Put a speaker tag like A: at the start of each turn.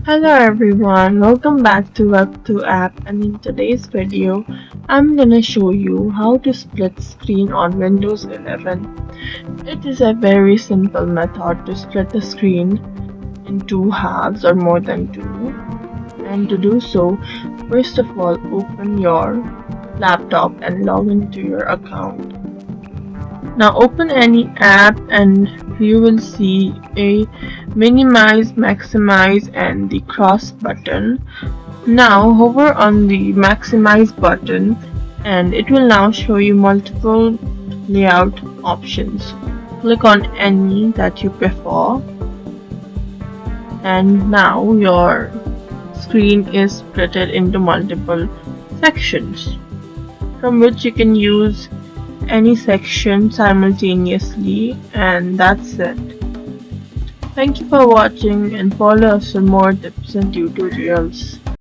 A: Hello everyone, welcome back to Web2 app, and in today's video I'm gonna show you how to split screen on Windows 11. It is a very simple method to split the screen in two halves or more than two. And to do so, first of all open your laptop and log into your account. Now open any app and you will see a minimize, maximize and the cross button. Now hover on the maximize button and it will now show you multiple layout options. Click on any that you prefer and now your screen is split into multiple sections from which you can use any section simultaneously, and that's it. Thank you for watching and follow us for more tips and tutorials.